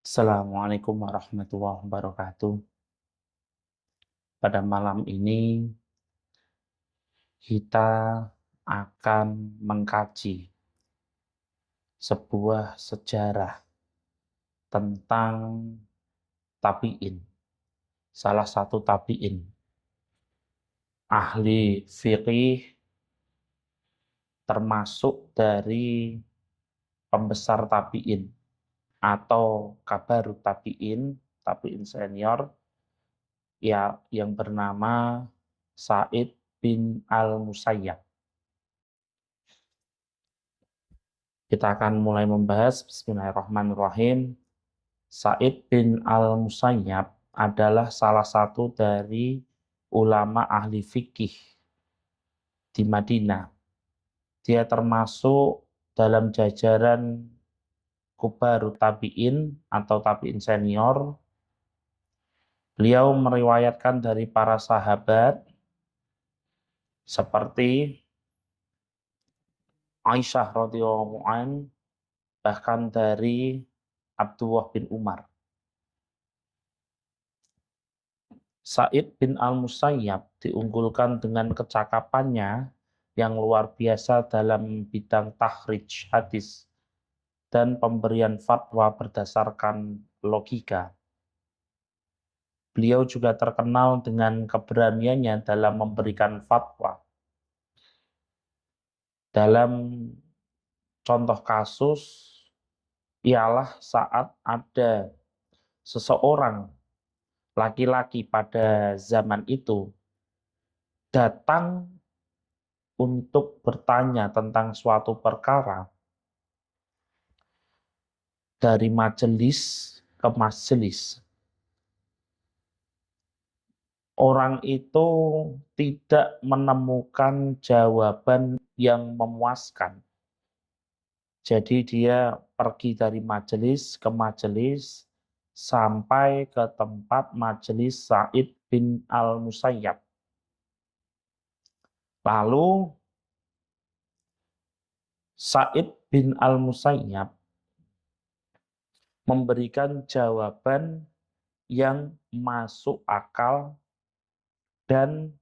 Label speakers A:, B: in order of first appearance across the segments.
A: Assalamualaikum warahmatullahi wabarakatuh. Pada malam ini kita akan mengkaji sebuah sejarah tentang tabi'in. Salah satu tabi'in, ahli fikih termasuk dari pembesar tabi'in atau kabarut tabi'in, tabi'in senior ya yang bernama Sa'id bin Al-Musayyab. Kita akan mulai membahas. Bismillahirrahmanirrahim. Sa'id bin Al-Musayyab adalah salah satu dari ulama ahli fikih di Madinah. Dia termasuk dalam jajaran kubarut tabi'in atau tabi'in senior. Beliau meriwayatkan dari para sahabat seperti Aisyah radhiyallahu an, bahkan dari Abdullah bin Umar. Sa'id bin Al-Musayyab diunggulkan dengan kecakapannya yang luar biasa dalam bidang takhrij hadis dan pemberian fatwa berdasarkan logika. Beliau juga terkenal dengan keberaniannya dalam memberikan fatwa. Dalam contoh kasus ialah saat ada seseorang laki-laki pada zaman itu datang untuk bertanya tentang suatu perkara dari majelis ke majelis. Orang itu tidak menemukan jawaban yang memuaskan. Jadi dia pergi dari majelis ke majelis sampai ke tempat majelis Sa'id bin Al-Musayyab. Lalu Sa'id bin Al-Musayyab memberikan jawaban yang masuk akal dan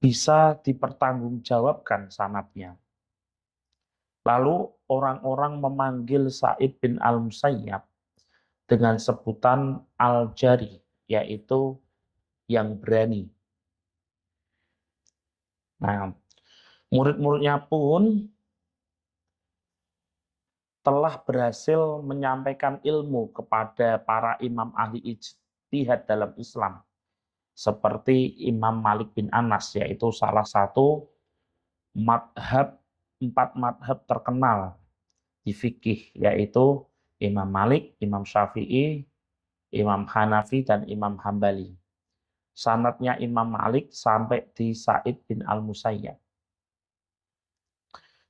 A: bisa dipertanggungjawabkan sanadnya. Lalu orang-orang memanggil Sa'id bin Al-Musayyab dengan sebutan Al-Jari, yaitu yang berani. Nah, murid-muridnya pun telah berhasil menyampaikan ilmu kepada para imam ahli ijtihad dalam Islam, seperti Imam Malik bin Anas, yaitu salah satu empat madhab terkenal di fikih, yaitu Imam Malik, Imam Syafi'i, Imam Hanafi, dan Imam Hambali. Sanadnya Imam Malik sampai di Sa'id bin Al-Musayyab.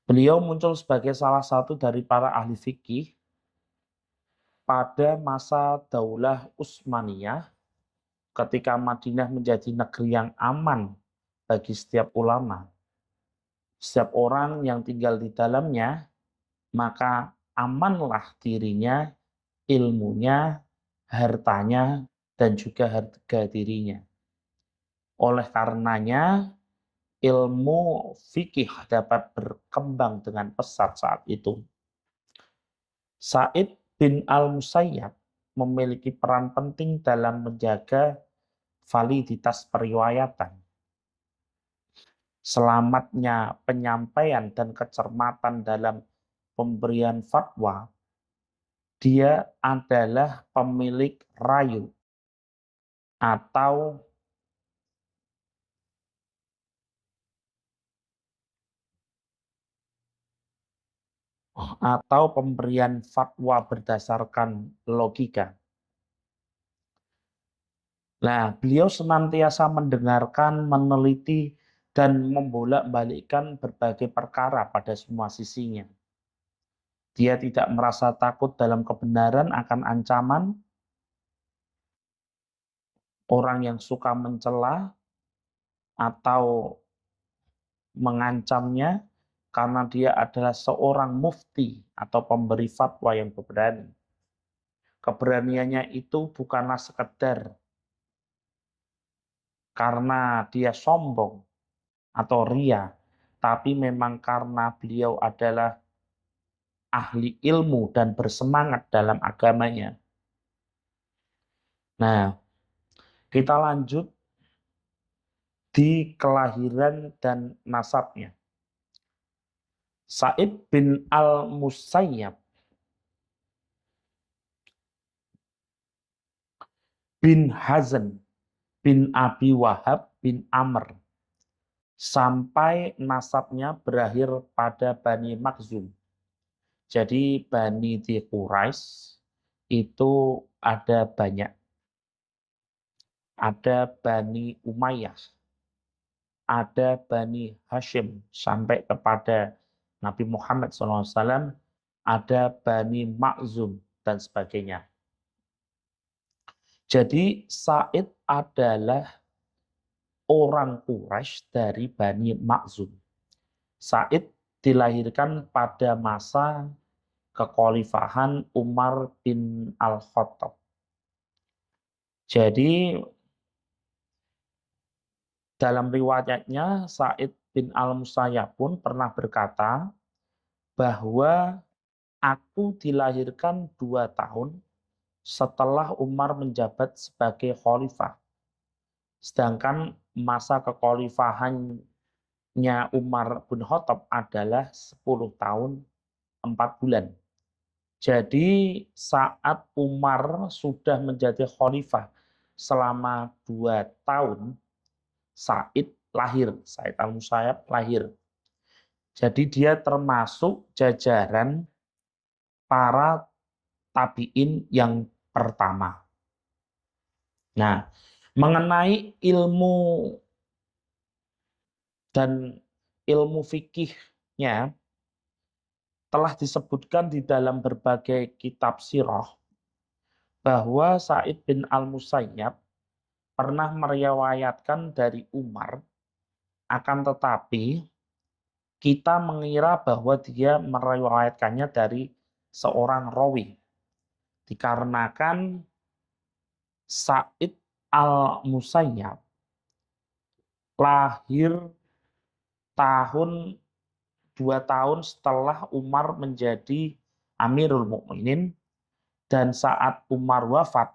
A: Beliau muncul sebagai salah satu dari para ahli fikih pada masa Daulah Utsmaniyah ketika Madinah menjadi negeri yang aman bagi setiap ulama. Setiap orang yang tinggal di dalamnya, maka amanlah dirinya, ilmunya, hartanya, dan juga harga dirinya. Oleh karenanya, ilmu fikih dapat berkembang dengan pesat saat itu. Sa'id bin Al-Musayyab memiliki peran penting dalam menjaga validitas periwayatan. Selamatnya penyampaian dan kecermatan dalam pemberian fatwa, dia adalah pemilik rayu atau pemberian fatwa berdasarkan logika. Nah, beliau senantiasa mendengarkan, meneliti, dan membolak-balikkan berbagai perkara pada semua sisinya. Dia tidak merasa takut dalam kebenaran akan ancaman orang yang suka mencela atau mengancamnya, karena dia adalah seorang mufti atau pemberi fatwa yang berani. Keberaniannya itu bukanlah sekedar karena dia sombong atau ria, tapi memang karena beliau adalah ahli ilmu dan bersemangat dalam agamanya. Nah, kita lanjut di kelahiran dan nasabnya. Sa'id bin al-Musayyab bin Hazan bin Abi Wahab bin Amr sampai nasabnya berakhir pada Bani Makhzum. Jadi Bani di Quraisy itu ada banyak. Ada Bani Umayyah, ada Bani Hashim sampai kepada Nabi Muhammad SAW, ada Bani Makhzum dan sebagainya. Jadi Sa'id adalah orang Quraisy dari Bani Makhzum. Sa'id dilahirkan pada masa kekhalifahan Umar bin Al-Khattab. Jadi dalam riwayatnya Sa'id bin Al-Musayyab pun pernah berkata bahwa aku dilahirkan 2 tahun setelah Umar menjabat sebagai khalifah. Sedangkan masa kekhalifahannya Umar bin Khattab adalah 10 tahun 4 bulan. Jadi saat Umar sudah menjadi khalifah selama 2 tahun, Sa'id lahir, Sa'id al-Musayyab lahir. Jadi dia termasuk jajaran para tabi'in yang pertama. Nah, mengenai ilmu dan ilmu fikihnya telah disebutkan di dalam berbagai kitab sirah bahwa Sa'id bin al-Musayyab pernah meriwayatkan dari Umar, akan tetapi kita mengira bahwa dia meriwayatkannya dari seorang rawi. Dikarenakan Sa'id al-Musayyab lahir tahun 2 tahun setelah Umar menjadi Amirul Mukminin, dan saat Umar wafat,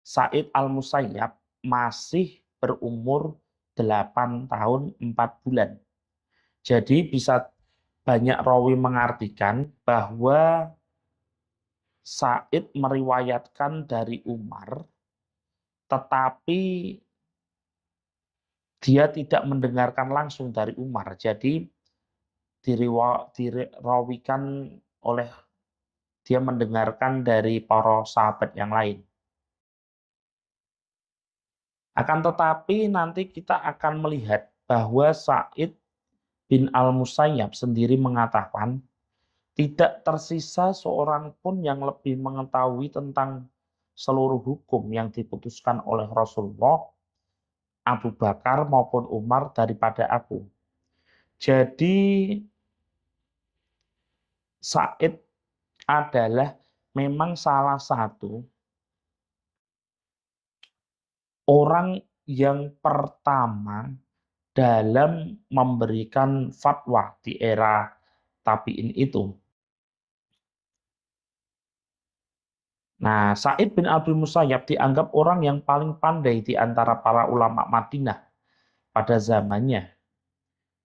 A: Sa'id al-Musayyab masih berumur 8 tahun 4 bulan. Jadi bisa banyak rawi mengartikan bahwa Sa'id meriwayatkan dari Umar, tetapi dia tidak mendengarkan langsung dari Umar. Jadi dirawikan oleh dia mendengarkan dari para sahabat yang lain. Akan tetapi nanti kita akan melihat bahwa Sa'id bin al-Musayyab sendiri mengatakan tidak tersisa seorang pun yang lebih mengetahui tentang seluruh hukum yang diputuskan oleh Rasulullah, Abu Bakar maupun Umar daripada aku. Jadi Sa'id adalah memang salah satu orang yang pertama dalam memberikan fatwa di era tabi'in itu. Nah, Sa'id bin Abi Musayyab dianggap orang yang paling pandai di antara para ulama Madinah pada zamannya.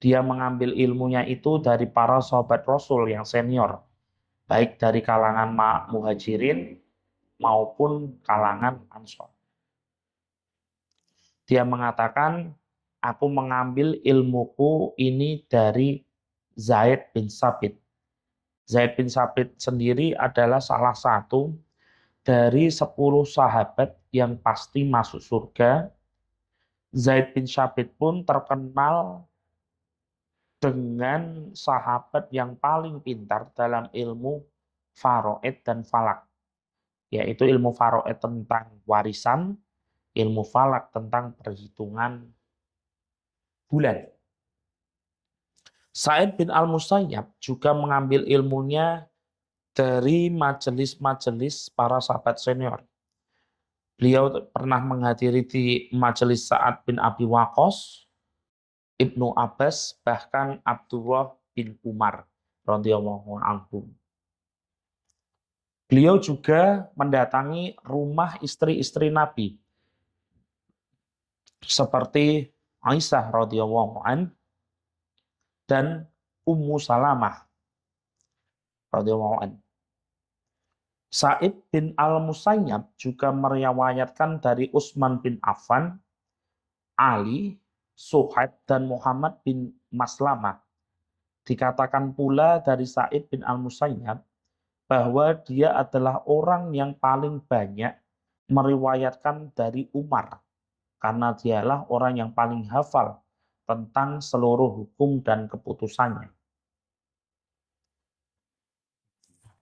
A: Dia mengambil ilmunya itu dari para sahabat Rasul yang senior, baik dari kalangan Muhajirin maupun kalangan Ansor. Dia mengatakan, aku mengambil ilmuku ini dari Zaid bin Sabit. Zaid bin Sabit sendiri adalah salah satu dari 10 sahabat yang pasti masuk surga. Zaid bin Sabit pun terkenal dengan sahabat yang paling pintar dalam ilmu faraid dan falak, yaitu ilmu faraid tentang warisan, ilmu falak tentang perhitungan bulan. Sa'id bin Al-Musayyab juga mengambil ilmunya dari majelis-majelis para sahabat senior. Beliau pernah menghadiri di majelis Sa'ad bin Abi Waqqas, Ibnu Abbas, bahkan Abdullah bin Umar radhiyallahu anhu. Beliau juga mendatangi rumah istri-istri Nabi seperti Aisyah radhiyallahu an dan Ummu Salamah radhiyallahu an. Sa'id bin Al-Musayyab juga meriwayatkan dari Utsman bin Affan, Ali, Suhaib dan Muhammad bin Maslamah. Dikatakan pula dari Sa'id bin Al-Musayyab bahwa dia adalah orang yang paling banyak meriwayatkan dari Umar karena dialah orang yang paling hafal tentang seluruh hukum dan keputusannya.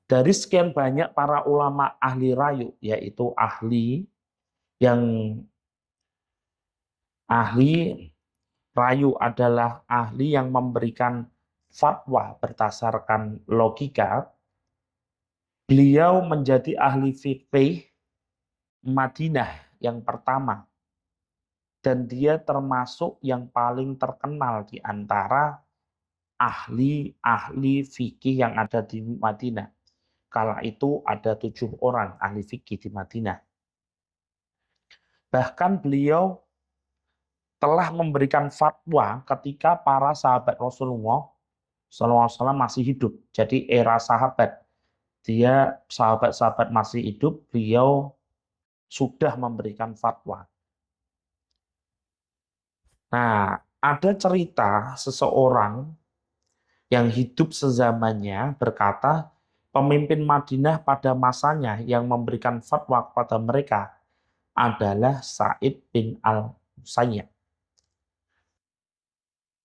A: Dari sekian banyak para ulama ahli rayu, yaitu ahli rayu adalah ahli yang memberikan fatwa berdasarkan logika. Beliau menjadi ahli fikih Madinah yang pertama. Dan dia termasuk yang paling terkenal di antara ahli-ahli fikih yang ada di Madinah. Kala itu ada 7 orang ahli fikih di Madinah. Bahkan beliau telah memberikan fatwa ketika para sahabat Rasulullah SAW masih hidup. Jadi era sahabat, dia sahabat-sahabat masih hidup, beliau sudah memberikan fatwa. Nah, ada cerita seseorang yang hidup sezamannya berkata, pemimpin Madinah pada masanya yang memberikan fatwa kepada mereka adalah Sa'id bin Al-Musayyab.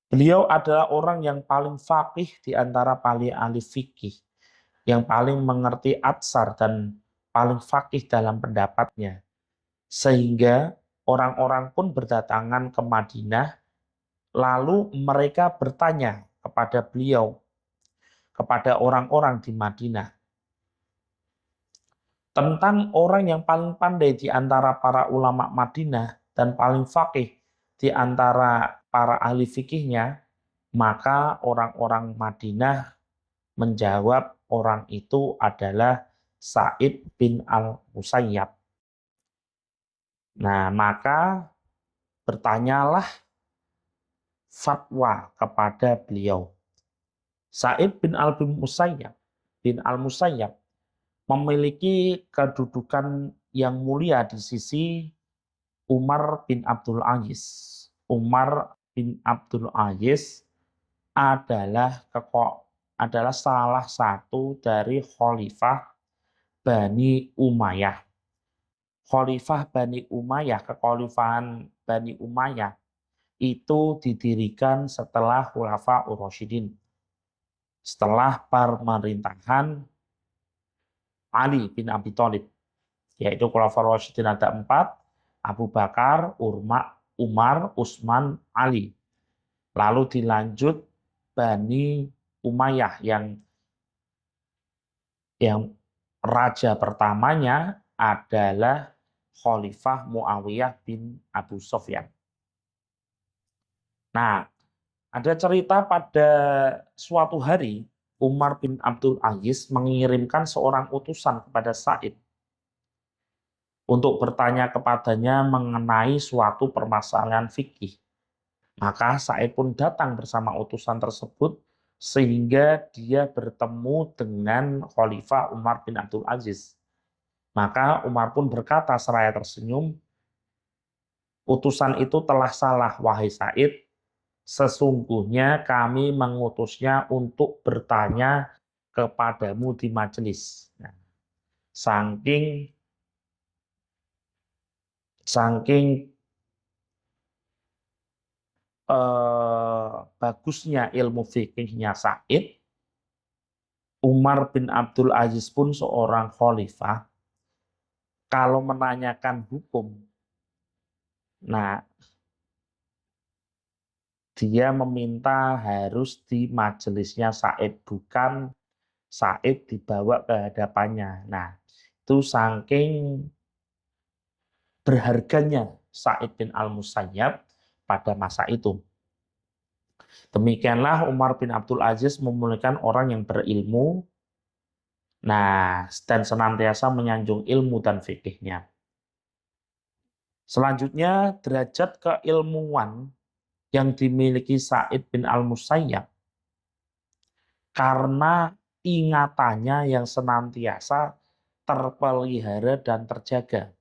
A: Beliau adalah orang yang paling faqih di antara para ahli fikih, yang paling mengerti atsar dan paling faqih dalam pendapatnya. Sehingga orang-orang pun berdatangan ke Madinah, lalu mereka bertanya kepada beliau, kepada orang-orang di Madinah, tentang orang yang paling pandai di antara para ulama Madinah dan paling faqih di antara para ahli fikihnya, maka orang-orang Madinah menjawab orang itu adalah Sa'id bin Al-Musayyab. Nah, maka bertanyalah fatwa kepada beliau. Sa'id bin Al-Musayyab memiliki kedudukan yang mulia di sisi Umar bin Abdul Aziz. Umar bin Abdul Aziz adalah salah satu dari khalifah Bani Umayyah. Khalifah Bani Umayyah, kekhalifahan Bani Umayyah itu didirikan setelah Khulafaur Rasyidin. Setelah pemerintahan Ali bin Abi Thalib, yaitu Khulafaur Rasyidin ada 4, Abu Bakar, Umar, Utsman, Ali. Lalu dilanjut Bani Umayyah yang raja pertamanya adalah Khalifah Muawiyah bin Abu Sufyan. Nah, ada cerita pada suatu hari Umar bin Abdul Aziz mengirimkan seorang utusan kepada Sa'id untuk bertanya kepadanya mengenai suatu permasalahan fikih. Maka Sa'id pun datang bersama utusan tersebut sehingga dia bertemu dengan Khalifah Umar bin Abdul Aziz. Maka Umar pun berkata seraya tersenyum, utusan itu telah salah, wahai Sa'id. Sesungguhnya kami mengutusnya untuk bertanya kepadamu di majelis. Nah, saking bagusnya ilmu fikihnya Sa'id, Umar bin Abdul Aziz pun seorang khalifah, kalau menanyakan hukum, nah dia meminta harus di majelisnya Sa'id, bukan Sa'id dibawa ke hadapannya. Nah, itu saking berharganya Sa'id bin Al-Musayyab pada masa itu. Demikianlah Umar bin Abdul Aziz memuliakan orang yang berilmu, nah, dan senantiasa menyanjung ilmu dan fikihnya. Selanjutnya, derajat keilmuan yang dimiliki Sa'id bin Al-Musayyab karena ingatannya yang senantiasa terpelihara dan terjaga.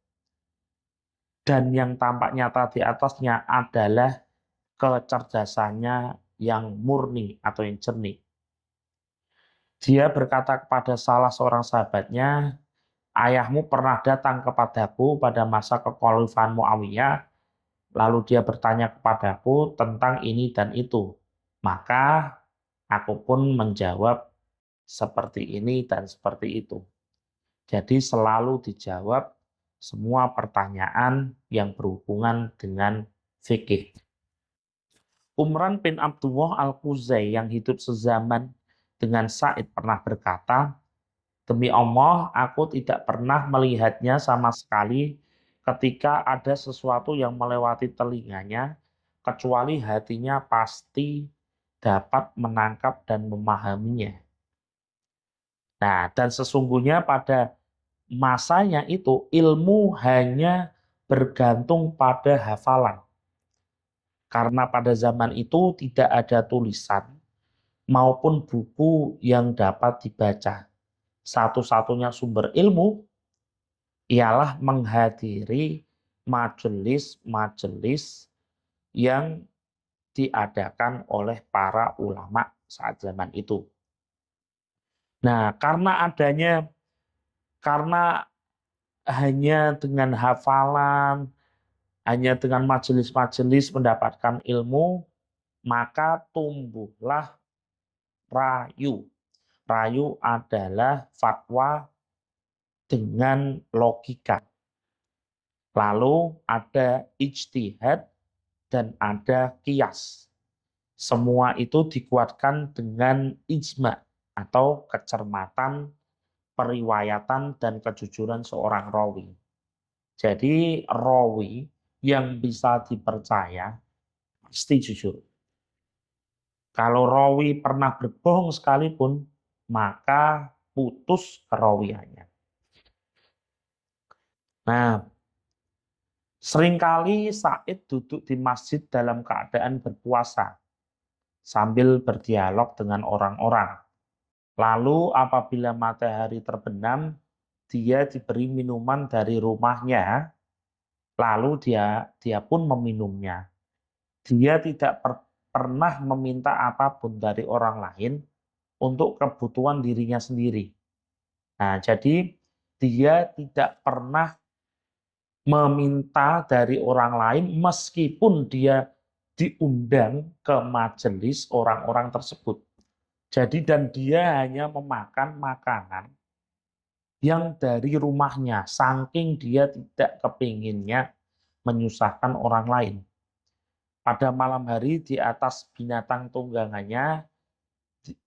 A: Dan yang tampak nyata di atasnya adalah kecerdasannya yang murni atau yang jernih. Dia berkata kepada salah seorang sahabatnya, ayahmu pernah datang kepadaku pada masa kekhalifahan Muawiyah, lalu dia bertanya kepadaku tentang ini dan itu. Maka aku pun menjawab seperti ini dan seperti itu. Jadi selalu dijawab semua pertanyaan yang berhubungan dengan fikih. Umran bin Abdullah Al-Khuzai yang hidup sezaman dengan Sa'id pernah berkata, demi Allah, aku tidak pernah melihatnya sama sekali ketika ada sesuatu yang melewati telinganya, kecuali hatinya pasti dapat menangkap dan memahaminya. Nah, dan sesungguhnya pada masanya itu ilmu hanya bergantung pada hafalan. Karena pada zaman itu tidak ada tulisan maupun buku yang dapat dibaca. Satu-satunya sumber ilmu ialah menghadiri majelis-majelis yang diadakan oleh para ulama saat zaman itu. Nah, karena hanya dengan hafalan, hanya dengan majelis-majelis mendapatkan ilmu, maka tumbuhlah rayu. Rayu adalah fatwa dengan logika. Lalu ada ijtihad dan ada qiyas. Semua itu dikuatkan dengan ijma atau kecermatan, periwayatan, dan kejujuran seorang rawi. Jadi rawi yang bisa dipercaya pasti jujur. Kalau rawi pernah berbohong sekalipun, maka putus kerawiannya. Nah, seringkali Sa'id duduk di masjid dalam keadaan berpuasa, sambil berdialog dengan orang-orang. Lalu apabila matahari terbenam, dia diberi minuman dari rumahnya, lalu dia pun meminumnya. Dia tidak pernah meminta apapun dari orang lain untuk kebutuhan dirinya sendiri. Nah, jadi dia tidak pernah meminta dari orang lain meskipun dia diundang ke majelis orang-orang tersebut. Jadi dan dia hanya memakan makanan yang dari rumahnya, saking dia tidak kepinginnya menyusahkan orang lain. Pada malam hari di atas binatang tunggangannya,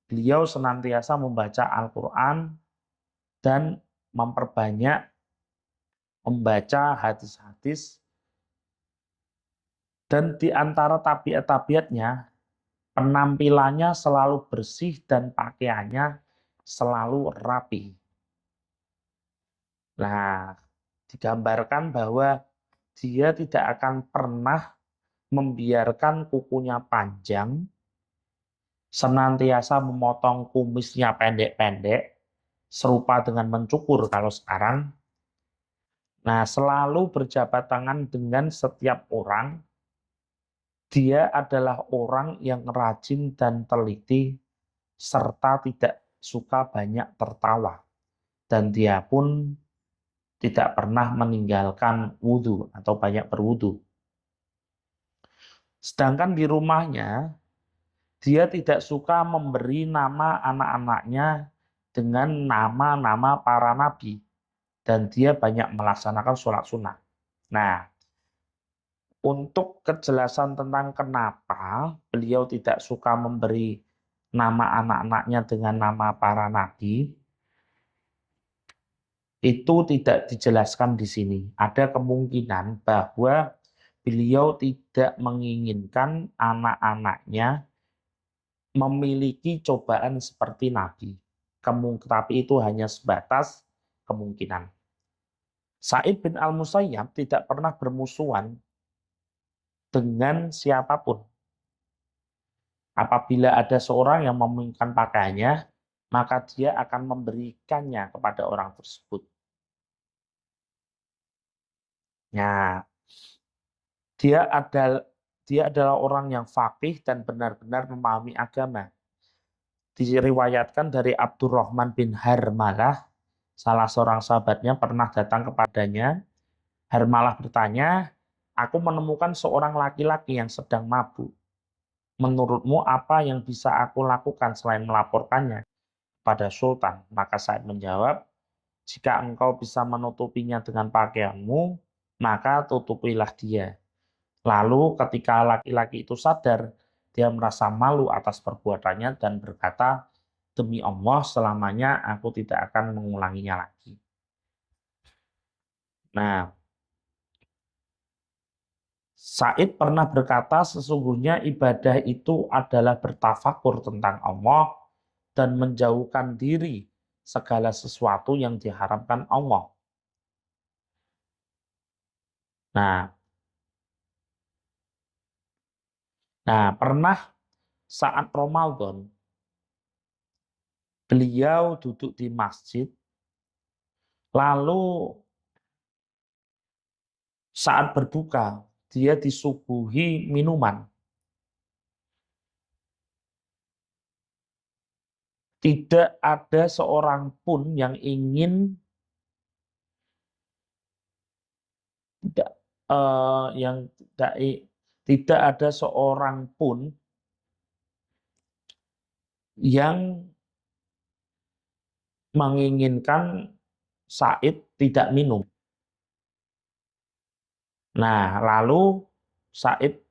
A: beliau senantiasa membaca Al-Quran dan memperbanyak membaca hadis-hadis, dan di antara tabiat-tabiatnya, penampilannya selalu bersih dan pakaiannya selalu rapi. Nah, digambarkan bahwa dia tidak akan pernah membiarkan kukunya panjang, senantiasa memotong kumisnya pendek-pendek, serupa dengan mencukur kalau sekarang. Nah, selalu berjabat tangan dengan setiap orang. Dia adalah orang yang rajin dan teliti, serta tidak suka banyak tertawa. Dan dia pun tidak pernah meninggalkan wudhu atau banyak berwudhu. Sedangkan di rumahnya, dia tidak suka memberi nama anak-anaknya dengan nama-nama para nabi. Dan dia banyak melaksanakan sholat sunnah. Nah, Untuk kejelasan tentang kenapa beliau tidak suka memberi nama anak-anaknya dengan nama para nabi, itu tidak dijelaskan di sini. Ada kemungkinan bahwa beliau tidak menginginkan anak-anaknya memiliki cobaan seperti nabi. Tapi itu hanya sebatas kemungkinan. Sa'id bin al-Musayyab tidak pernah bermusuhan dengan siapapun. Apabila ada seorang yang menginginkan pakaiannya, maka dia akan memberikannya kepada orang tersebut. Nah, dia adalah orang yang faqih dan benar-benar memahami agama. Diriwayatkan dari Abdurrahman bin Harmalah, salah seorang sahabatnya pernah datang kepadanya. Harmalah bertanya, "Aku menemukan seorang laki-laki yang sedang mabuk. Menurutmu apa yang bisa aku lakukan selain melaporkannya pada sultan?" Maka Sa'id menjawab, "Jika engkau bisa menutupinya dengan pakaianmu, maka tutupilah dia." Lalu ketika laki-laki itu sadar, dia merasa malu atas perbuatannya dan berkata, "Demi Allah, selamanya aku tidak akan mengulanginya lagi." Nah, Said pernah berkata, sesungguhnya ibadah itu adalah bertafakur tentang Allah dan menjauhkan diri segala sesuatu yang diharamkan Allah. Nah, pernah saat Ramadan, beliau duduk di masjid, lalu saat berbuka, dia disuguhi minuman. Tidak ada seorang pun yang ingin tidak yang tidak ada seorang pun yang menginginkan Said tidak minum. Nah, Said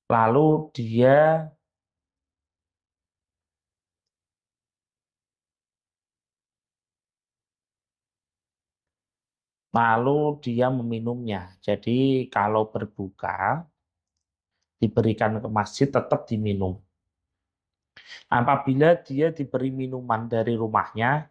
A: lalu dia meminumnya. Jadi kalau berbuka diberikan ke masjid tetap diminum. Apabila dia diberi minuman dari rumahnya,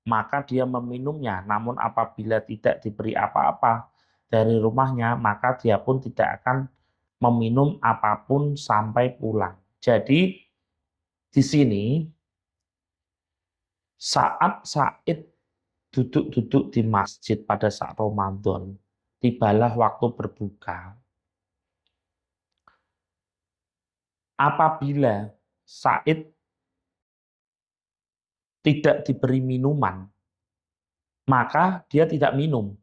A: maka dia meminumnya. Namun apabila tidak diberi apa-apa dari rumahnya, maka dia pun tidak akan meminum apapun sampai pulang. Jadi di sini saat Said duduk-duduk di masjid pada saat Ramadan, tibalah waktu berbuka. Apabila Said tidak diberi minuman, maka dia tidak minum.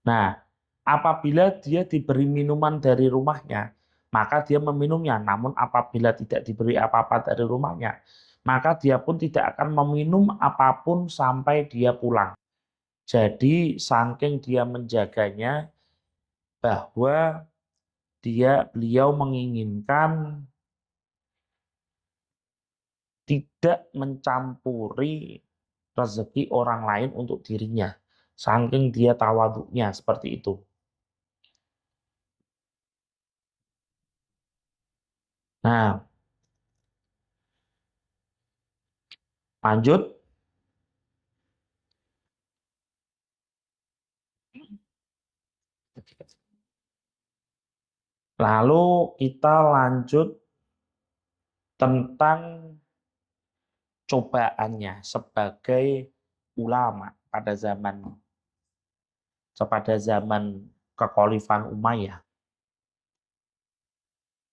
A: Nah, apabila dia diberi minuman dari rumahnya, maka dia meminumnya. Namun apabila tidak diberi apa-apa dari rumahnya, maka dia pun tidak akan meminum apapun sampai dia pulang. Jadi saking dia menjaganya bahwa beliau menginginkan tidak mencampuri rezeki orang lain untuk dirinya. Saking dia tawaduknya seperti itu. Nah, lanjut. Lalu kita lanjut tentang cobaannya sebagai ulama pada zaman kekhalifan Umayyah.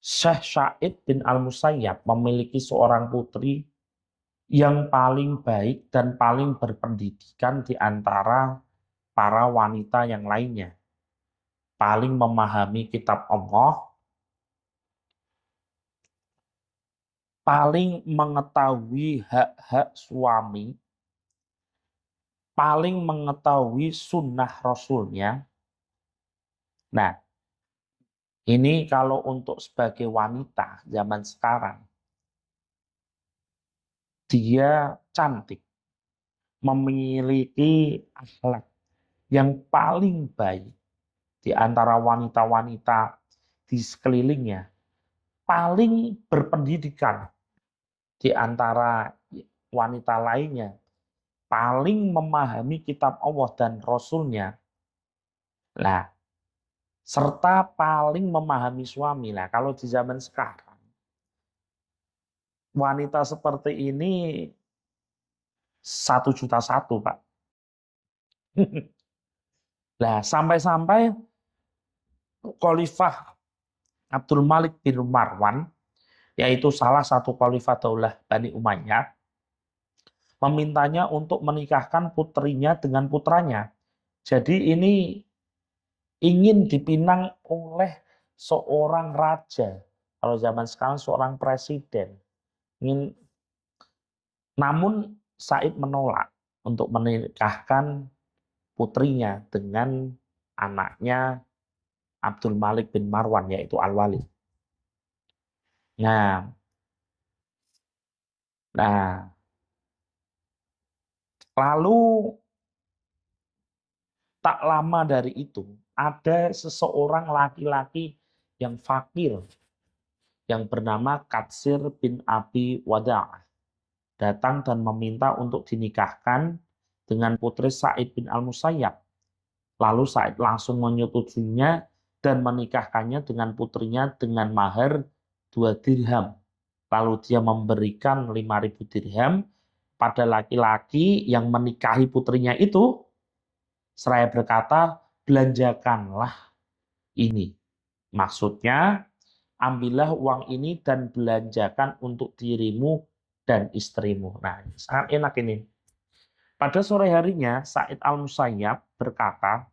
A: Syekh Sa'id bin Al-Musayyab memiliki seorang putri yang paling baik dan paling berpendidikan di antara para wanita yang lainnya. Paling memahami kitab Allah, paling mengetahui hak-hak suami, paling mengetahui sunnah Rasulnya. Nah, ini kalau untuk sebagai wanita zaman sekarang, dia cantik, memiliki akhlak yang paling baik di antara wanita-wanita di sekelilingnya, paling berpendidikan di antara wanita lainnya, paling memahami kitab Allah dan Rasulnya. Nah, serta paling memahami suami. Nah, kalau di zaman sekarang, wanita seperti ini 1.100.000, Pak. Nah, sampai-sampai Khalifah Abdul Malik bin Marwan, yaitu salah satu khalifah daulah Bani Umayyah, memintanya untuk menikahkan putrinya dengan putranya. Jadi ini ingin dipinang oleh seorang raja. Kalau zaman sekarang seorang presiden. Namun Said menolak untuk menikahkan putrinya dengan anaknya Abdul Malik bin Marwan, yaitu Al-Walid. Nah, nah, lalu tak lama dari itu ada seseorang laki-laki yang fakir yang bernama Katsir bin Abi Wada'ah datang dan meminta untuk dinikahkan dengan putri Sa'id bin Al-Musayyab. Lalu Sa'id langsung menyetujuinya dan menikahkannya dengan putrinya dengan mahar 2 dirham. Lalu dia memberikan 5.000 dirham pada laki-laki yang menikahi putrinya itu, seraya berkata, belanjakanlah ini. Maksudnya, ambillah uang ini dan belanjakan untuk dirimu dan istrimu. Nah, sangat enak ini. Pada sore harinya, Sa'id Al-Musayyab berkata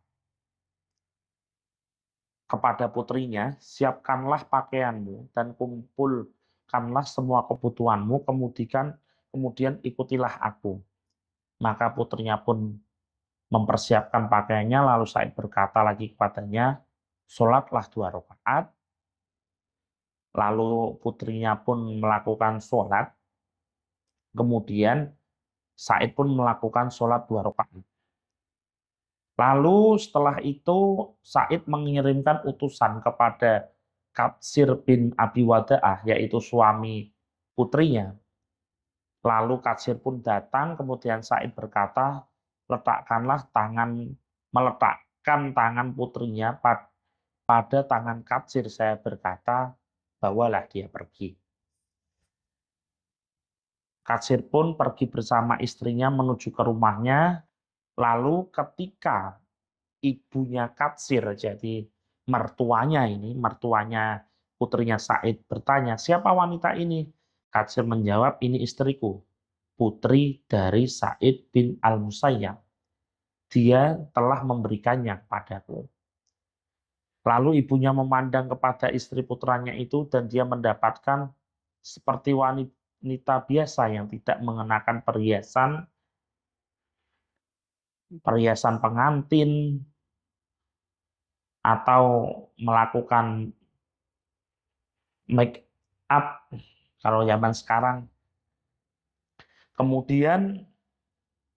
A: kepada putrinya, siapkanlah pakaianmu dan kumpulkanlah semua kebutuhanmu, kemudian ikutilah aku. Maka putrinya pun mempersiapkan pakaiannya, lalu Sa'id berkata lagi kepadanya, sholatlah 2 rakaat. Lalu putrinya pun melakukan sholat, kemudian Sa'id pun melakukan sholat 2 rakaat. Lalu setelah itu Sa'id mengirimkan utusan kepada Katsir bin Abi Wada'ah, yaitu suami putrinya. Lalu Katsir pun datang, kemudian Sa'id berkata, meletakkan tangan putrinya pada tangan Katsir. Saya berkata, bawalah dia pergi. Katsir pun pergi bersama istrinya menuju ke rumahnya. Lalu ketika ibunya Katsir, jadi mertuanya putrinya Sa'id bertanya, siapa wanita ini? Katsir menjawab, ini istriku, putri dari Sa'id bin Al-Musayyab. Dia telah memberikannya kepadaku. Lalu ibunya memandang kepada istri putranya itu dan dia mendapatkan seperti wanita biasa yang tidak mengenakan perhiasan pengantin atau melakukan make up kalau zaman sekarang. Kemudian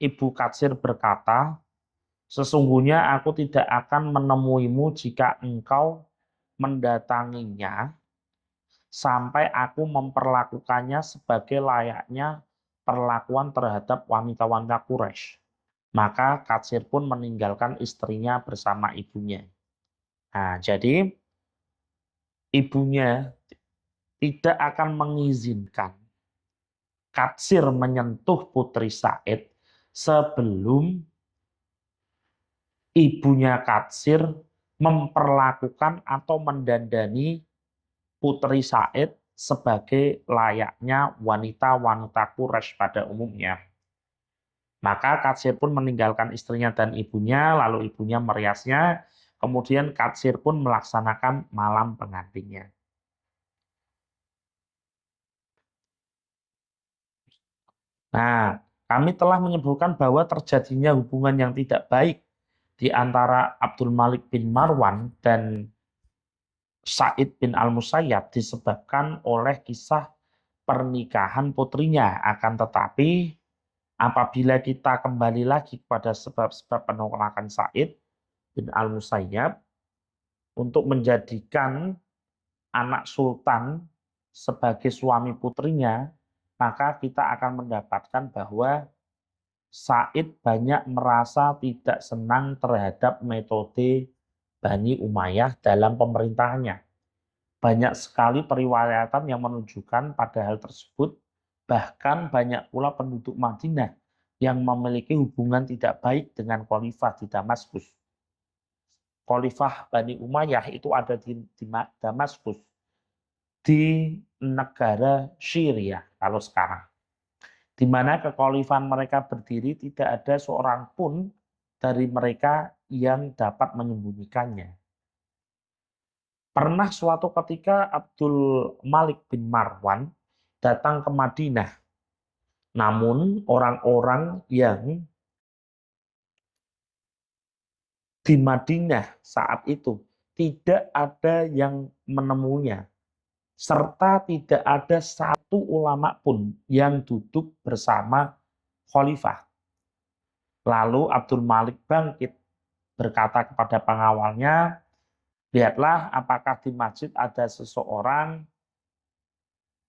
A: Ibu Katsir berkata, sesungguhnya aku tidak akan menemuimu jika engkau mendatanginya sampai aku memperlakukannya sebagai layaknya perlakuan terhadap wanita-wanita Quraisy. Maka Katsir pun meninggalkan istrinya bersama ibunya. Nah, jadi ibunya tidak akan mengizinkan Katsir menyentuh putri Sa'id sebelum ibunya Katsir memperlakukan atau mendandani putri Sa'id sebagai layaknya wanita-wanita Quraisy pada umumnya. Maka Katsir pun meninggalkan istrinya dan ibunya, lalu ibunya meriasnya, kemudian Katsir pun melaksanakan malam pengantinnya. Nah, Kami telah menyebutkan bahwa terjadinya hubungan yang tidak baik di antara Abdul Malik bin Marwan dan Sa'id bin Al-Musayyab disebabkan oleh kisah pernikahan putrinya. Akan tetapi apabila kita kembali lagi kepada sebab-sebab penolakan Sa'id bin Al-Musayyab untuk menjadikan anak sultan sebagai suami putrinya, maka kita akan mendapatkan bahwa Sa'id banyak merasa tidak senang terhadap metode Bani Umayyah dalam pemerintahannya. Banyak sekali periwayatan yang menunjukkan pada hal tersebut, bahkan banyak pula penduduk Madinah yang memiliki hubungan tidak baik dengan khalifah di Damaskus. Khalifah Bani Umayyah itu ada di Damaskus, di negara Syria kalau sekarang, di mana kekhalifahan mereka berdiri tidak ada seorang pun dari mereka yang dapat menyembunyikannya. Pernah suatu ketika Abdul Malik bin Marwan datang ke Madinah, namun orang-orang yang di Madinah saat itu tidak ada yang menemuinya, serta tidak ada satu ulama pun yang duduk bersama khalifah. Lalu Abdul Malik bangkit berkata kepada pengawalnya, lihatlah apakah di masjid ada seseorang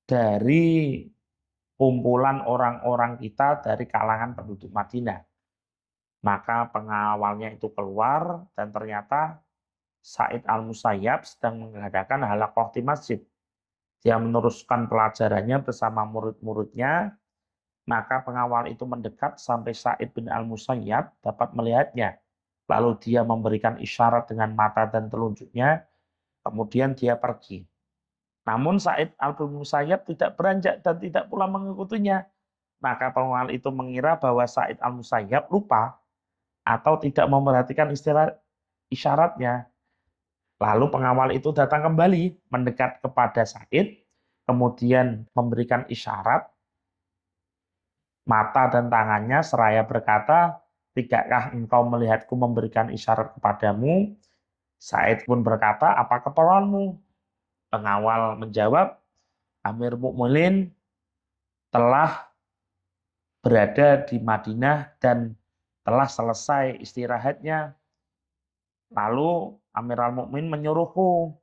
A: dari kumpulan orang-orang kita dari kalangan penduduk Madinah. Maka pengawalnya itu keluar dan ternyata Sa'id Al-Musayyab sedang mengadakan halaqah di masjid. Dia meneruskan pelajarannya bersama murid-muridnya, maka pengawal itu mendekat sampai Sa'id bin Al-Musayyab dapat melihatnya. Lalu dia memberikan isyarat dengan mata dan telunjuknya, kemudian dia pergi. Namun Sa'id Al-Musayyab tidak beranjak dan tidak pula mengikutinya. Maka pengawal itu mengira bahwa Sa'id Al-Musayyab lupa atau tidak memperhatikan isyaratnya. Lalu pengawal itu datang kembali, mendekat kepada Sa'id, kemudian memberikan isyarat, mata dan tangannya seraya berkata, tidakkah engkau melihatku memberikan isyarat kepadamu? Sa'id pun berkata, apa keperluanmu? Pengawal menjawab, Amir Mukminin telah berada di Madinah dan telah selesai istirahatnya. Lalu Amirul Mukminin menyuruhku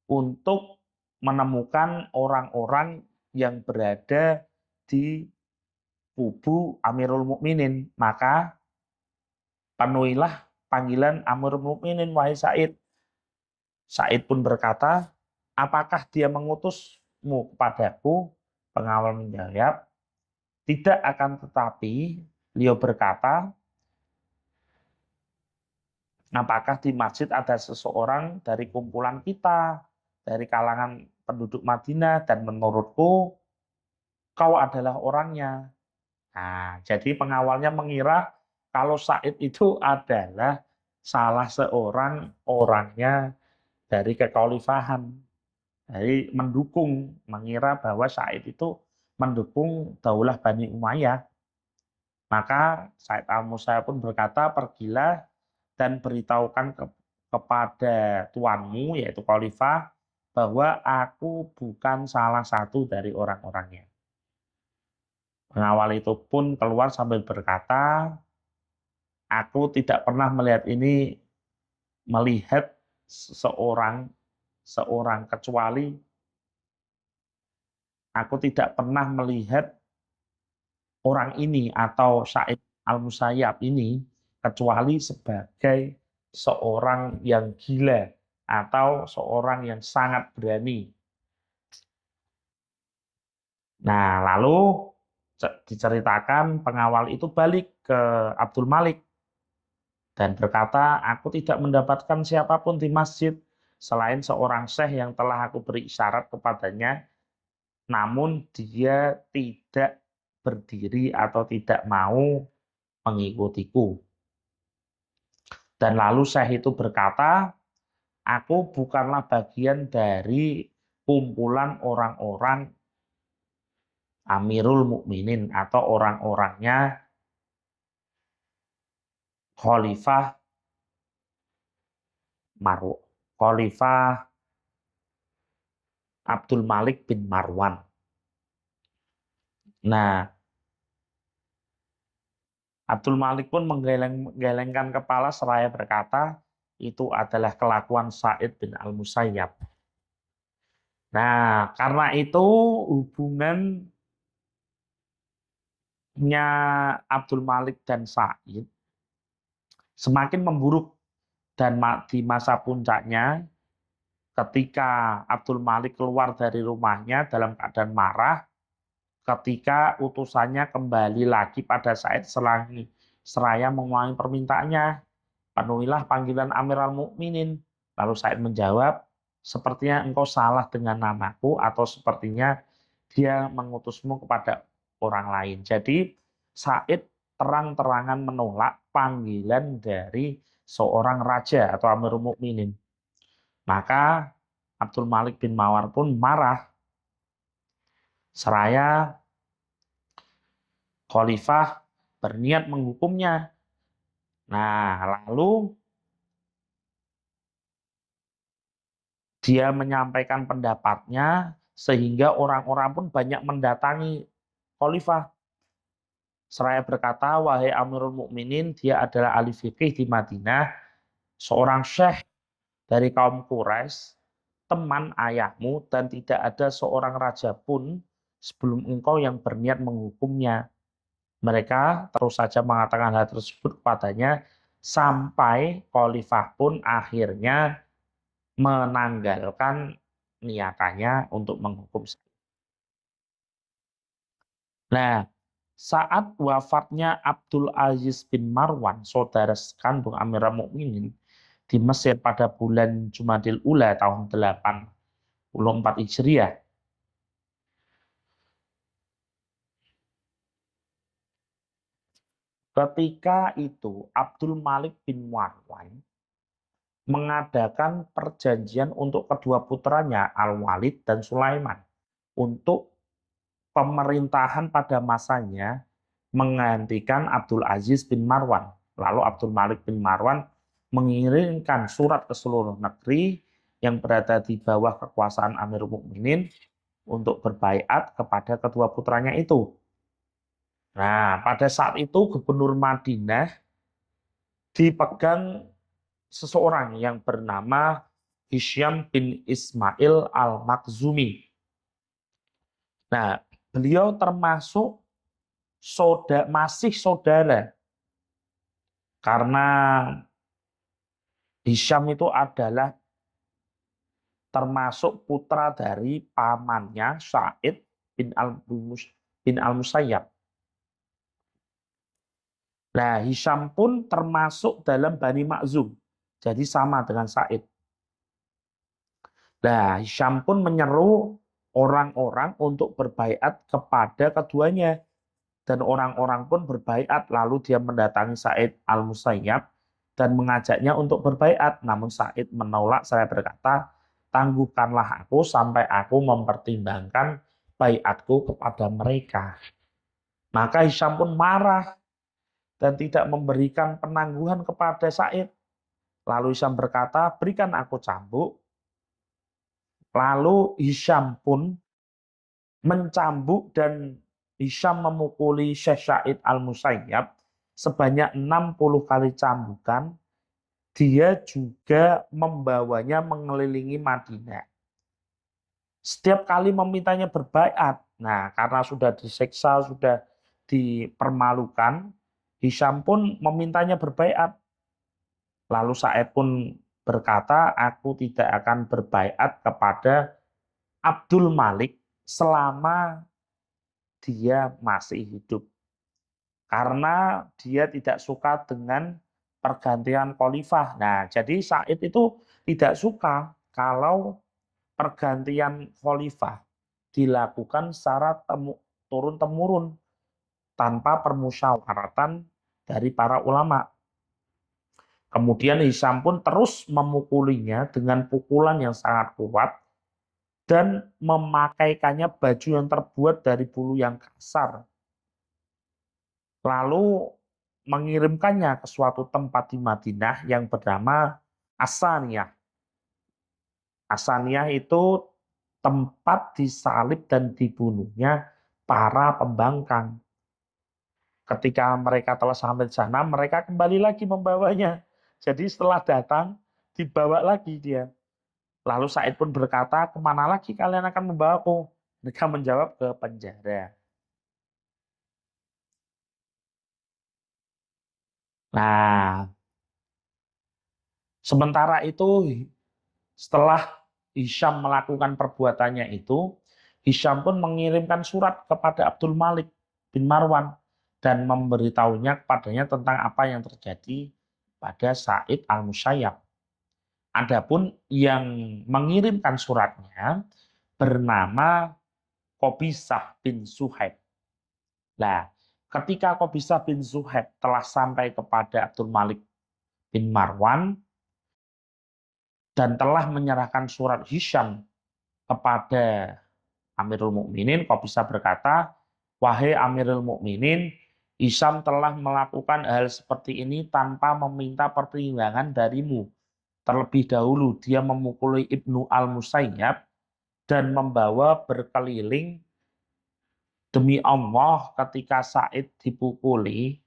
A: untuk menemukan orang-orang yang berada di kubu Amirul Mukminin. Maka penuhilah panggilan Amirul Mukminin, wahai Sa'id. Sa'id pun berkata, apakah dia mengutusmu kepadaku? Pengawal menjawab, tidak, akan tetapi beliau berkata, apakah di masjid ada seseorang dari kumpulan kita, dari kalangan penduduk Madinah, dan menurutku kau adalah orangnya. Nah, jadi pengawalnya mengira kalau Sa'id itu adalah salah seorang orangnya dari kekhalifahan. Jadi mendukung, mengira bahwa Sa'id itu mendukung Daulah Bani Umayyah. Maka Sa'id Al-Musayyab pun berkata, pergilah dan beritahukan kepada tuanmu, yaitu khalifah, bahwa aku bukan salah satu dari orang-orangnya. Pengawal itu pun keluar sambil berkata, aku tidak pernah melihat seorang kecuali aku tidak pernah melihat orang ini atau Sa'id Al-Musayyab ini kecuali sebagai seorang yang gila atau seorang yang sangat berani. Nah, lalu diceritakan pengawal itu balik ke Abdul Malik dan berkata, aku tidak mendapatkan siapapun di masjid selain seorang syekh yang telah aku beri isyarat kepadanya, namun dia tidak berdiri atau tidak mau mengikutiku. Dan lalu syekh itu berkata, aku bukanlah bagian dari kumpulan orang-orang Amirul Mukminin atau orang-orangnya Khalifah Khalifah Abdul Malik bin Marwan. Nah, Abdul Malik pun menggelengkan kepala seraya berkata, itu adalah kelakuan Sa'id bin Al-Musayyab. Nah, karena itu hubungannya Abdul Malik dan Sa'id semakin memburuk, dan di masa puncaknya ketika Abdul Malik keluar dari rumahnya dalam keadaan marah, ketika utusannya kembali lagi pada Sa'id seraya mengulangi permintaannya, penuhilah panggilan Amirul Mukminin. Lalu Sa'id menjawab, sepertinya engkau salah dengan namaku, atau sepertinya dia mengutusmu kepada orang lain. Jadi Sa'id terang-terangan menolak panggilan dari seorang raja atau Amirul Mukminin. Maka Abdul Malik bin Marwan pun marah, seraya Khalifah berniat menghukumnya. Nah, lalu dia menyampaikan pendapatnya sehingga orang-orang pun banyak mendatangi Khalifah. Seraya berkata, wahai Amirul Mukminin, dia adalah ahli fikih di Madinah, seorang syekh dari kaum Quraisy, teman ayahmu, dan tidak ada seorang raja pun sebelum engkau yang berniat menghukumnya. Mereka terus saja mengatakan hal tersebut kepadanya, sampai Khalifah pun akhirnya menanggalkan niatannya untuk menghukum. Nah, saat wafatnya Abdul Aziz bin Marwan, saudara sekandung Amirul Mukminin, di Mesir pada bulan Jumadil Ula tahun 84 Hijriah, ketika itu Abdul Malik bin Marwan mengadakan perjanjian untuk kedua putranya Al-Walid dan Sulaiman untuk pemerintahan pada masanya menggantikan Abdul Aziz bin Marwan. Lalu Abdul Malik bin Marwan mengirimkan surat ke seluruh negeri yang berada di bawah kekuasaan Amirul Mukminin untuk berbaiat kepada kedua putranya itu. Nah, pada saat itu gubernur Madinah dipegang seseorang yang bernama Hisyam bin Ismail al-Makhzumi. Nah, beliau termasuk masih saudara, karena Hisyam itu adalah termasuk putra dari pamannya Sa'id bin Al-Musayyab. Nah, Hisyam pun termasuk dalam Bani Makhzum, jadi sama dengan Sa'id. Nah, Hisyam pun menyeru orang-orang untuk berbaiat kepada keduanya. Dan orang-orang pun berbaiat, lalu dia mendatangi Sa'id Al-Musayyab dan mengajaknya untuk berbaiat. Namun Sa'id menolak, saya berkata, tangguhkanlah aku sampai aku mempertimbangkan baiatku kepada mereka. Maka Hisyam pun marah dan tidak memberikan penangguhan kepada Sa'id. Lalu Hisyam berkata, berikan aku cambuk. Lalu Hisyam pun mencambuk dan Hisyam memukuli Syekh Sa'id Al-Musayyab sebanyak 60 kali cambukan. Dia juga membawanya mengelilingi Madinah. Setiap kali memintanya berbaiat. Nah, karena sudah disiksa, sudah dipermalukan, Hisyam pun memintanya berbaiat. Lalu Sa'id pun berkata, aku tidak akan berbaiat kepada Abdul Malik selama dia masih hidup. Karena dia tidak suka dengan pergantian khalifah. Nah, jadi Sa'id itu tidak suka kalau pergantian khalifah dilakukan secara turun-temurun tanpa permusyawaratan dari para ulama. Kemudian Hisyam pun terus memukulinya dengan pukulan yang sangat kuat dan memakaikannya baju yang terbuat dari bulu yang kasar, lalu mengirimkannya ke suatu tempat di Madinah yang bernama Asaniyah. Asaniyah itu tempat disalib dan dibunuhnya para pembangkang. Ketika mereka telah sampai di sana, mereka kembali lagi membawanya. Jadi setelah datang, dibawa lagi dia. Lalu Said pun berkata, kemana lagi kalian akan membawaku? Mereka menjawab, ke penjara. Nah, sementara itu setelah Hisham melakukan perbuatannya itu, Hisham pun mengirimkan surat kepada Abdul Malik bin Marwan dan memberitahunya kepadanya tentang apa yang terjadi pada Sa'id al-Musayyab. Adapun yang mengirimkan suratnya bernama Qobisah bin Suhaib. Nah, ketika Qobisah bin Suhaib telah sampai kepada Abdul Malik bin Marwan dan telah menyerahkan surat Hisham kepada Amirul Mukminin, Qobisah berkata, wahai Amirul Mukminin, Hisham telah melakukan hal seperti ini tanpa meminta pertimbangan darimu. Terlebih dahulu dia memukuli Ibnu al-Musayyab dan membawa berkeliling. Demi Allah, ketika Said dipukuli,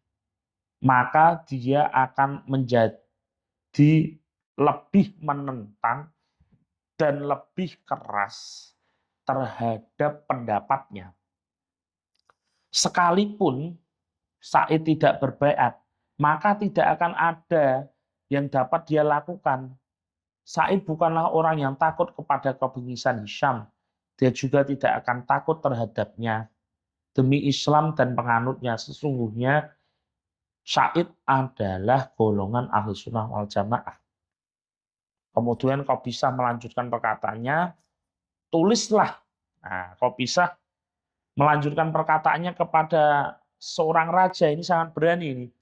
A: maka dia akan menjadi lebih menentang dan lebih keras terhadap pendapatnya. Sekalipun Said tidak berbaiat, maka tidak akan ada yang dapat dia lakukan. Said bukanlah orang yang takut kepada kebingisan Hisham. Dia juga tidak akan takut terhadapnya. Demi Islam dan penganutnya, sesungguhnya Said adalah golongan ahli sunnah wal jamaah. Kemudian kau bisa melanjutkan perkataannya, tulislah. Nah, kau bisa melanjutkan perkataannya kepada seorang raja, ini sangat berani ini.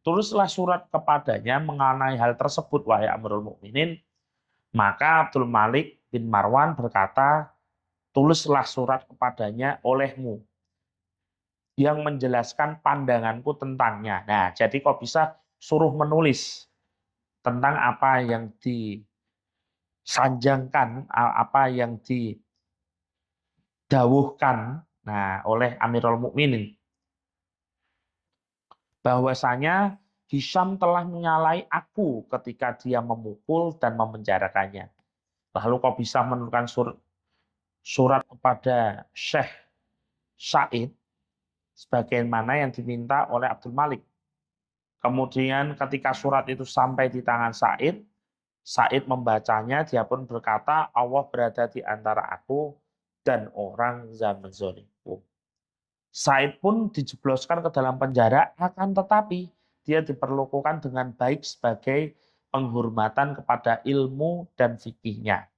A: Tulislah surat kepadanya mengenai hal tersebut, wahai Amirul Mukminin. Maka Abdul Malik bin Marwan berkata, tulislah surat kepadanya olehmu yang menjelaskan pandanganku tentangnya. Nah, jadi kok bisa suruh menulis tentang apa yang disanjangkan, apa yang didawuhkan oleh Amirul Mukminin. Bahwasanya Hisham telah menyalahi aku ketika dia memukul dan memenjarakannya. Lalu kok bisa menurunkan surat kepada Syekh Said sebagaimana yang diminta oleh Abdul Malik. Kemudian ketika surat itu sampai di tangan Said, Said membacanya, dia pun berkata, Allah berada di antara aku dan orang zaman zalimku. Said pun dijebloskan ke dalam penjara, akan tetapi dia diperlakukan dengan baik sebagai penghormatan kepada ilmu dan fikihnya.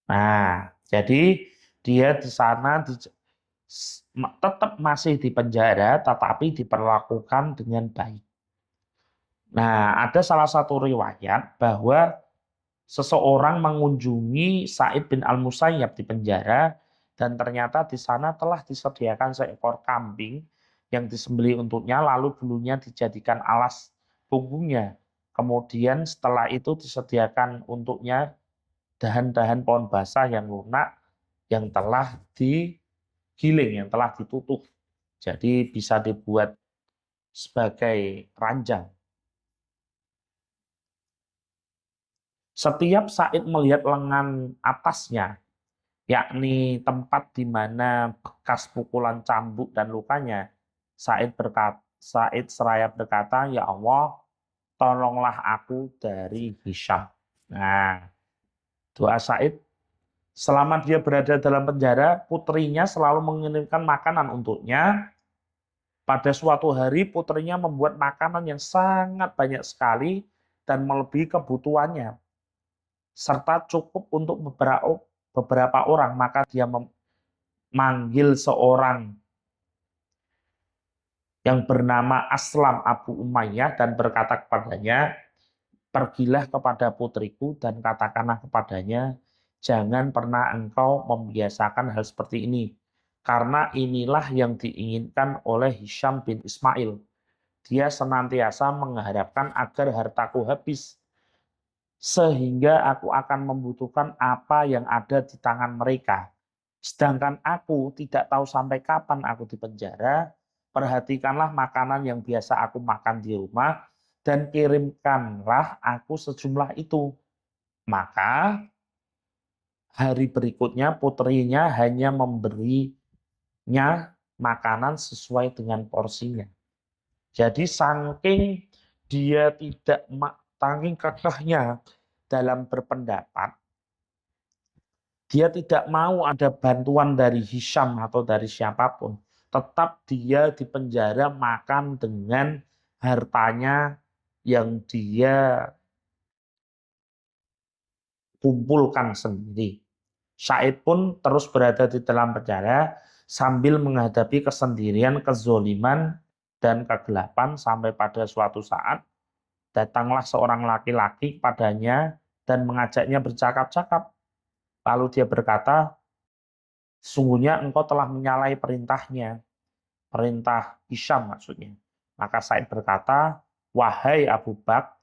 A: Nah, jadi dia di sana tetap masih di penjara, tetapi diperlakukan dengan baik. Nah, ada salah satu riwayat bahwa seseorang mengunjungi Sa'id bin al-Musayyab di penjara dan ternyata di sana telah disediakan seekor kambing yang disembelih untuknya, lalu bulunya dijadikan alas punggungnya. Kemudian setelah itu disediakan untuknya dahan-dahan pohon basah yang lunak yang telah digiling, yang telah ditutup. Jadi bisa dibuat sebagai ranjang. Setiap Said melihat lengan atasnya, yakni tempat di mana bekas pukulan cambuk dan lukanya, Said seraya berkata, ya Allah, tolonglah aku dari Hisham. Nah, doa Said, selama dia berada dalam penjara, putrinya selalu mengirimkan makanan untuknya. Pada suatu hari, putrinya membuat makanan yang sangat banyak sekali dan melebihi kebutuhannya, serta cukup untuk beberapa orang. Maka dia memanggil seorang yang bernama Aslam Abu Umayyah dan berkata kepadanya, pergilah kepada putriku dan katakanlah kepadanya, jangan pernah engkau membiasakan hal seperti ini, karena inilah yang diinginkan oleh Hisham bin Ismail. Dia senantiasa mengharapkan agar hartaku habis, sehingga aku akan membutuhkan apa yang ada di tangan mereka. Sedangkan aku tidak tahu sampai kapan aku di penjara. Perhatikanlah makanan yang biasa aku makan di rumah dan kirimkanlah aku sejumlah itu. Maka hari berikutnya putrinya hanya memberinya makanan sesuai dengan porsinya. Jadi saking dia tidak saking kekehnya dalam berpendapat, dia tidak mau ada bantuan dari Hisham atau dari siapapun. Tetap dia di penjara makan dengan hartanya yang dia kumpulkan sendiri. Said pun terus berada di dalam penjara sambil menghadapi kesendirian, kezoliman, dan kegelapan sampai pada suatu saat datanglah seorang laki-laki padanya dan mengajaknya bercakap-cakap. Lalu dia berkata, sungguhnya engkau telah menyalahi perintahnya, perintah Hisham maksudnya. Maka Said berkata, wahai Abu Bakar,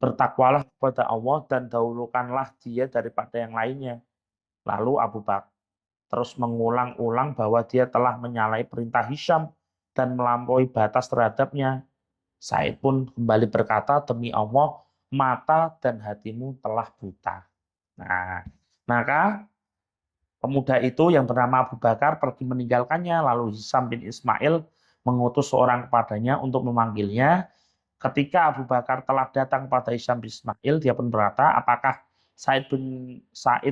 A: bertakwalah kepada Allah dan dahulukanlah dia daripada yang lainnya. Lalu Abu Bakar terus mengulang-ulang bahwa dia telah menyalahi perintah Hisham dan melampaui batas terhadapnya. Said pun kembali berkata, demi Allah, mata dan hatimu telah buta. Nah, maka pemuda itu yang bernama Abu Bakar pergi meninggalkannya, lalu Hisham bin Ismail mengutus seorang kepadanya untuk memanggilnya. Ketika Abu Bakar telah datang pada Hisham bin Ismail, dia pun berkata, apakah Said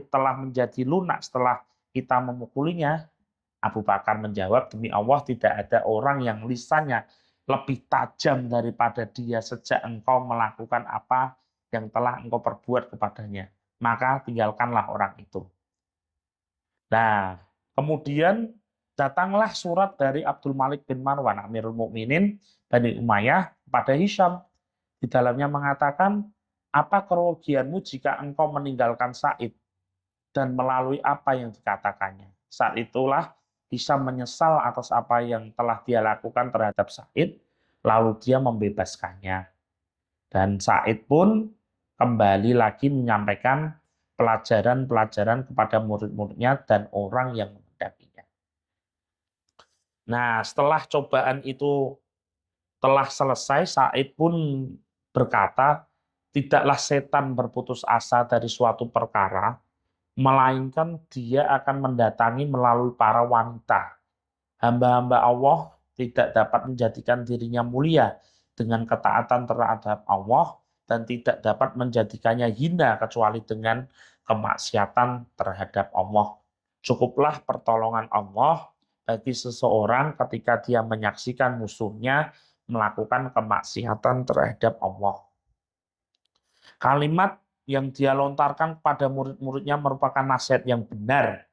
A: telah menjadi lunak setelah kita memukulinya? Abu Bakar menjawab, demi Allah tidak ada orang yang lisannya lebih tajam daripada dia sejak engkau melakukan apa yang telah engkau perbuat kepadanya. Maka tinggalkanlah orang itu. Nah, kemudian datanglah surat dari Abdul Malik bin Marwan, Amirul Mukminin Bani Umayyah kepada Hisham. Di dalamnya mengatakan, apa kerugianmu jika engkau meninggalkan Said dan melalui apa yang dikatakannya. Saat itulah Hisham menyesal atas apa yang telah dia lakukan terhadap Said, lalu dia membebaskannya. Dan Said pun kembali lagi menyampaikan pelajaran-pelajaran kepada murid-muridnya dan orang yang mendampinginya. Nah, setelah cobaan itu telah selesai, Said pun berkata, tidaklah setan berputus asa dari suatu perkara, melainkan dia akan mendatangi melalui para wanita. Hamba-hamba Allah tidak dapat menjadikan dirinya mulia dengan ketaatan terhadap Allah dan tidak dapat menjadikannya hina kecuali dengan kemaksiatan terhadap Allah. Cukuplah pertolongan Allah bagi seseorang ketika dia menyaksikan musuhnya melakukan kemaksiatan terhadap Allah. Kalimat yang dia lontarkan kepada murid-muridnya merupakan nasihat yang benar,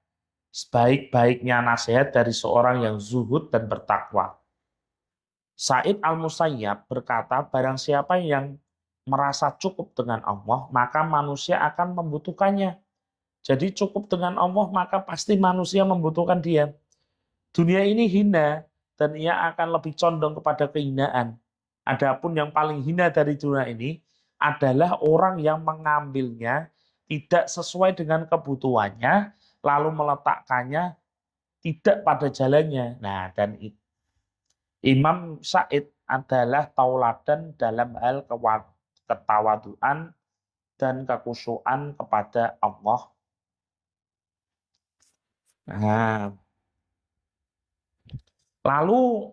A: sebaik-baiknya nasihat dari seorang yang zuhud dan bertakwa. Said al-Musayyab berkata, barang siapa yang merasa cukup dengan Allah, maka manusia akan membutuhkannya. Jadi cukup dengan Allah, maka pasti manusia membutuhkan dia. Dunia ini hina, dan ia akan lebih condong kepada kehinaan. Adapun yang paling hina dari dunia ini adalah orang yang mengambilnya tidak sesuai dengan kebutuhannya, lalu meletakkannya tidak pada jalannya. Nah, dan Imam Said adalah tauladan dalam hal ketawaduan dan kekhusyuan kepada Allah. Nah, lalu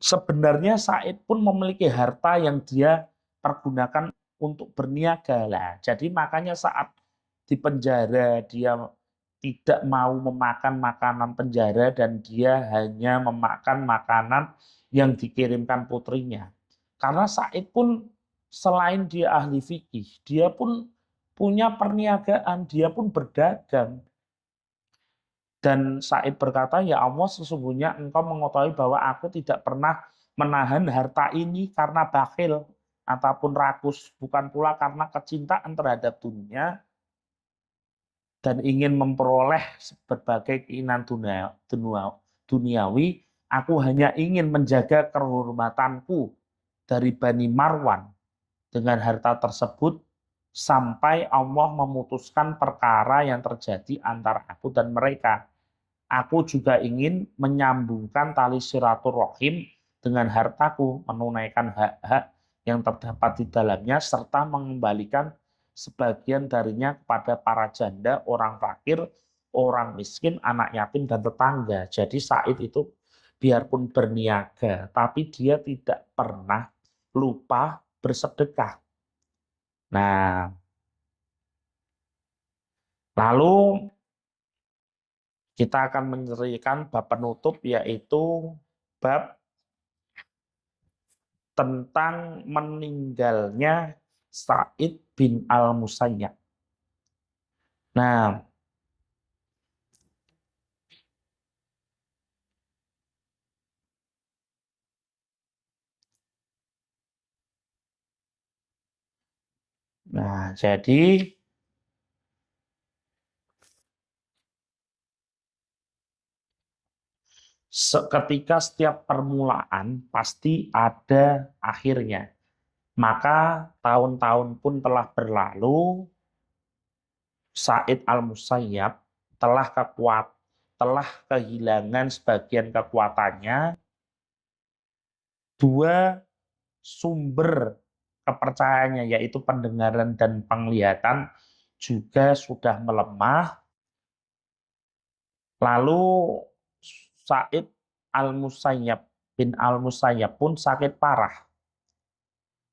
A: sebenarnya Said pun memiliki harta yang dia pergunakan untuk berniaga lah. Jadi makanya saat di penjara dia tidak mau memakan makanan penjara dan dia hanya memakan makanan yang dikirimkan putrinya. Karena Said pun selain dia ahli fikih, dia pun punya perniagaan, dia pun berdagang. Dan Said berkata, ya Allah sesungguhnya engkau mengetahui bahwa aku tidak pernah menahan harta ini karena bakhil. ataupun rakus, bukan pula karena kecintaan terhadap dunia dan ingin memperoleh berbagai keinginan duniawi, aku hanya ingin menjaga kehormatanku dari Bani Marwan dengan harta tersebut sampai Allah memutuskan perkara yang terjadi antara aku dan mereka. Aku juga ingin menyambungkan tali silaturahim dengan hartaku, menunaikan hak-hak yang terdapat di dalamnya, serta mengembalikan sebagian darinya kepada para janda, orang fakir, orang miskin, anak yatim, dan tetangga. Jadi Said itu biarpun berniaga, tapi dia tidak pernah lupa bersedekah. Nah, lalu kita akan menyelesaikan bab penutup, yaitu bab tentang meninggalnya Sa'id bin Al-Musayyab. Nah, jadi ketika setiap permulaan pasti ada akhirnya. Maka tahun-tahun pun telah berlalu, Sa'id Al-Musayyab telah kehilangan sebagian kekuatannya. Dua sumber kepercayaannya, yaitu pendengaran dan penglihatan, juga sudah melemah. Lalu Sa'id Al-Musayyab bin Al-Musayyab pun sakit parah.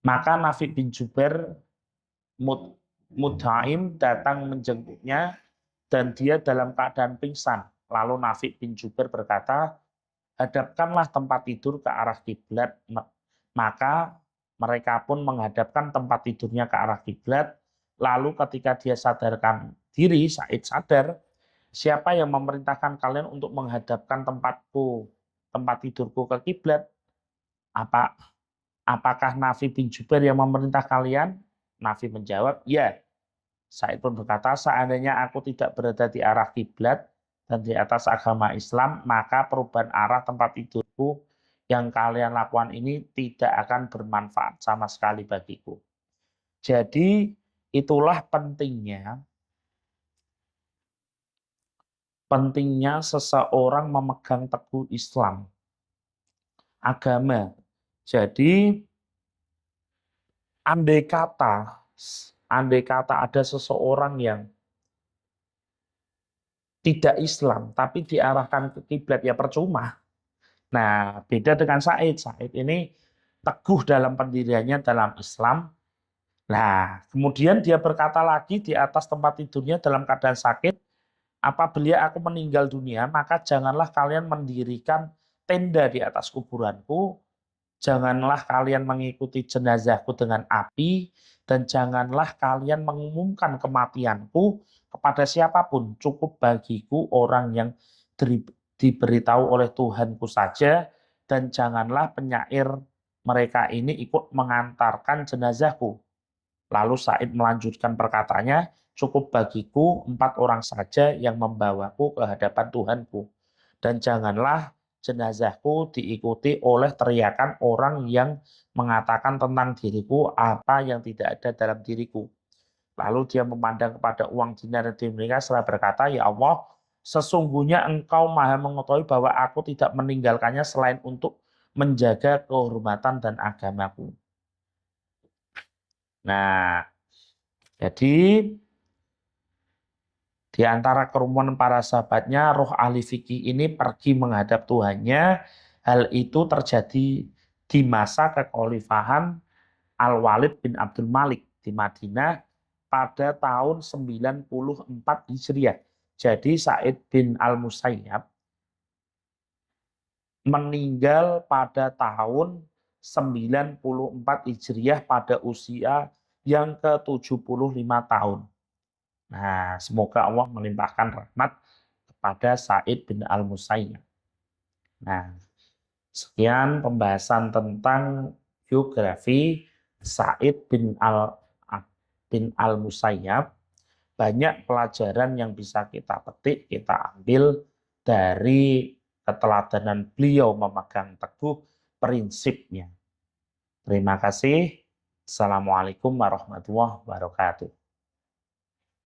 A: Maka Nafi bin Jubair Mut'aim datang menjenguknya dan dia dalam keadaan pingsan. Lalu Nafi bin Jubair berkata, hadapkanlah tempat tidur ke arah kiblat. Maka mereka pun menghadapkan tempat tidurnya ke arah kiblat. Lalu ketika dia sadarkan diri, Said sadar, siapa yang memerintahkan kalian untuk menghadapkan tempat tidurku ke kiblat? Apakah Nafi bin Jubair yang memerintah kalian? Nafi menjawab, ya. Said pun berkata, seandainya aku tidak berada di arah kiblat dan di atas agama Islam, maka perubahan arah tempat tidurku yang kalian lakukan ini tidak akan bermanfaat sama sekali bagiku. Jadi itulah pentingnya seseorang memegang teguh Islam, agama. Jadi andai kata ada seseorang yang tidak Islam tapi diarahkan ke kiblat, ya percuma. Nah, beda dengan Said. Said ini teguh dalam pendiriannya dalam Islam. Nah, kemudian dia berkata lagi di atas tempat tidurnya dalam keadaan sakit, apabila aku meninggal dunia, maka janganlah kalian mendirikan tenda di atas kuburanku, janganlah kalian mengikuti jenazahku dengan api, dan janganlah kalian mengumumkan kematianku kepada siapapun. Cukup bagiku orang yang diberitahu oleh Tuhanku saja, dan janganlah penyair mereka ini ikut mengantarkan jenazahku. Lalu Said melanjutkan perkataannya, cukup bagiku 4 orang saja yang membawaku ke hadapan Tuhanku. Dan janganlah jenazahku diikuti oleh teriakan orang yang mengatakan tentang diriku apa yang tidak ada dalam diriku. Lalu dia memandang kepada uang dinar dan dirham mereka seraya berkata, ya Allah, sesungguhnya Engkau Maha mengetahui bahwa aku tidak meninggalkannya selain untuk menjaga kehormatan dan agamaku. Nah, jadi di antara kerumunan para sahabatnya, roh ahli fikih ini pergi menghadap Tuhannya. Hal itu terjadi di masa kekhalifahan Al-Walid bin Abdul Malik di Madinah pada tahun 94 Hijriah. Jadi Said bin Al-Musayyab meninggal pada tahun 94 Hijriah pada usia yang ke-75 tahun. Nah, semoga Allah melimpahkan rahmat kepada Said bin Al-Musayyab. Nah, sekian pembahasan tentang biografi Sa'id bin Al-Musayyab, banyak pelajaran yang bisa kita petik, kita ambil dari keteladanan beliau memegang teguh prinsipnya. Terima kasih. Assalamualaikum warahmatullahi wabarakatuh.